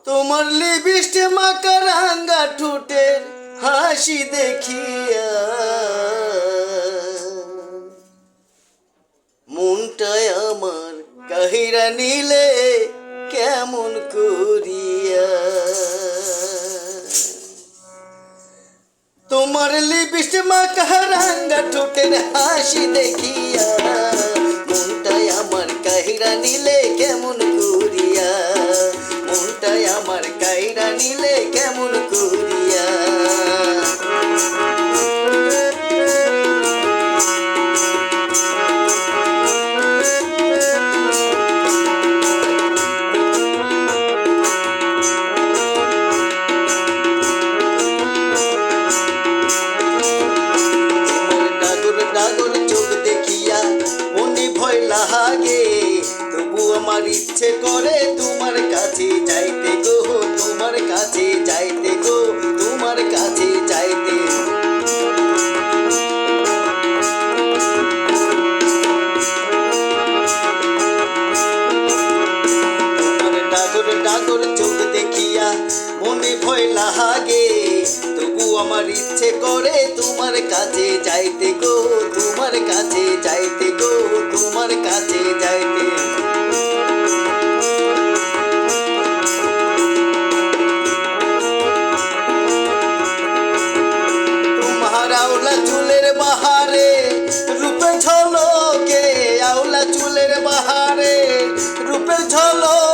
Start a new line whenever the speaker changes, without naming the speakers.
তোমার লিপস্টিক মাখা রাঙা ঠোঁটের হাসি দেখিয়া মনটায় আমার কাহিরা নিলে কেমন করিয়া। তোমার লিপস্টিক মাখা রাঙা ঠোঁটের হাসি দেখিয়া মনটায় আমার কাহিরা নিলে কেমন করিয়া, মনটায় আমার কাহিরা নিলে কেমন করিয়া। ডাগর চোখ দেখিয়া মনে ভয় লাগে, তবু আমার ইচ্ছে করে তোমার কাছে যাইতে গো, তোমার কাছে যাইতে গো, তোমার কাছে যাইতে। ডাগর ডাগর চোখ দেখিয়া মনে ভয় লাগে, তবু আমার ইচ্ছে করে তোমার কাছে যাইতে গো, তোমার কাছে যাইতে গো, তোমার কাছে যাইতে। তোমার আওলা চুলের বাহারে রূপে ঝলকে, আওলা চুলের বাহারে রূপে ঝলক